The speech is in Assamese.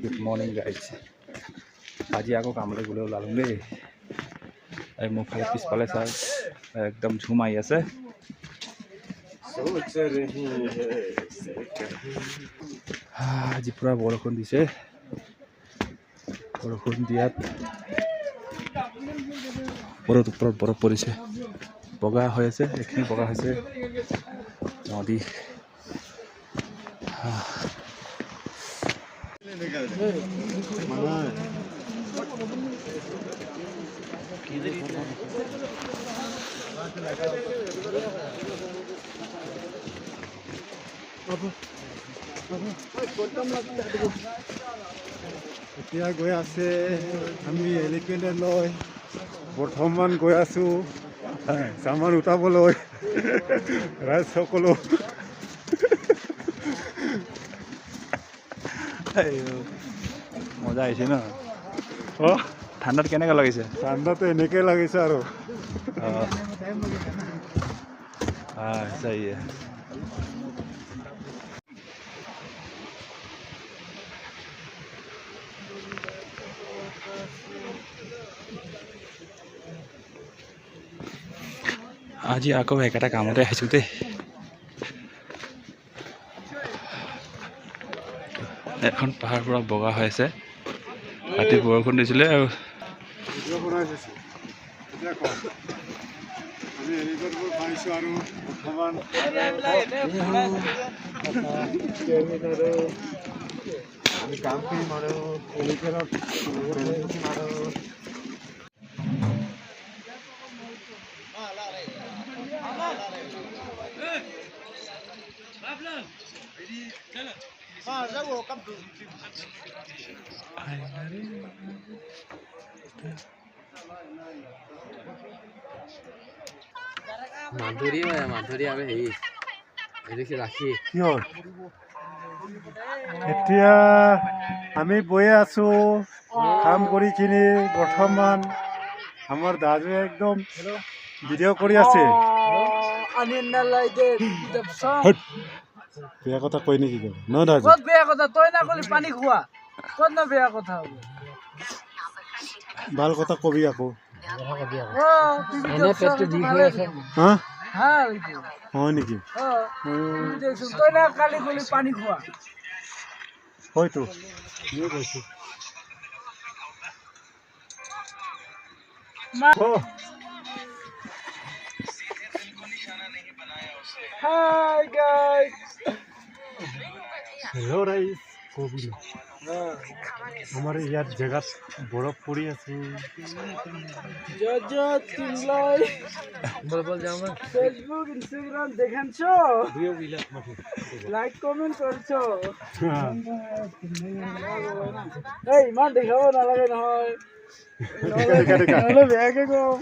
Good morning guys. আজি আকৌ কামলৈ গ'লে ওলালোঁ দেই। এই মোৰ ফালে পিছফালে চাই একদম ঝুম আহি আছে। আজি পূৰা বৰষুণ দিছে। বৰষুণ দিয়াত ওপৰত বৰফ পৰিছে, বগা হৈ আছে, এইখিনি বগা হৈছে নদী। এতিয়া গৈ আছে আমি এলিফেণ্টলৈ। বৰ্তমান গৈ আছো চামান উঠাবলৈ। ৰাইজ সকলো মজা আহিছে ন? ঠাণ্ডাত কেনেকৈ লাগিছে? ঠাণ্ডাটো এনেকৈ লাগিছে আৰু सही है। আজি আকৌ একেটা কামতে আহিছোঁ দেই। এখন পাহাৰ পুৰা বগা হৈ আছে। ৰাতি বৰষুণ দিছিলে আৰু আমি এলিফেণ্টবোৰ পাইছোঁ আৰু বৰ্তমান আমি কাম কৰিম আৰু এলিফেণ্টত মাধুৰী আৰু হেৰি ৰাখি কিহৰ এতিয়া আমি বহি আছো কাম কৰি কিনি। বৰ্তমান আমাৰ দাদুৱে একদম ভিডিঅ' কৰি আছে। বেয়া কথা কয় নেকি? ন দাদু বেয়া কথা তই না কলি পানী খোৱা ক'ত না বেয়া কথা হ'ব। ভাল কথা কবি আকৌ। হা হয় নেকি? তই না কালি কলি পানী খোৱা। হয়তো ময়ো কৈছোঁ। Hi guys. হেল্ল' ৰাইজ কবি আমাৰ ইয়াত জেগাত বৰফ পৰি আছে। ফেসবুক ইনস্টাগ্ৰাম দেখানছ, লাইক কমেন্ট কৰছ। এই ইমান দেখাব নালাগে নহয়, নহ'লে বেয়াকে কম।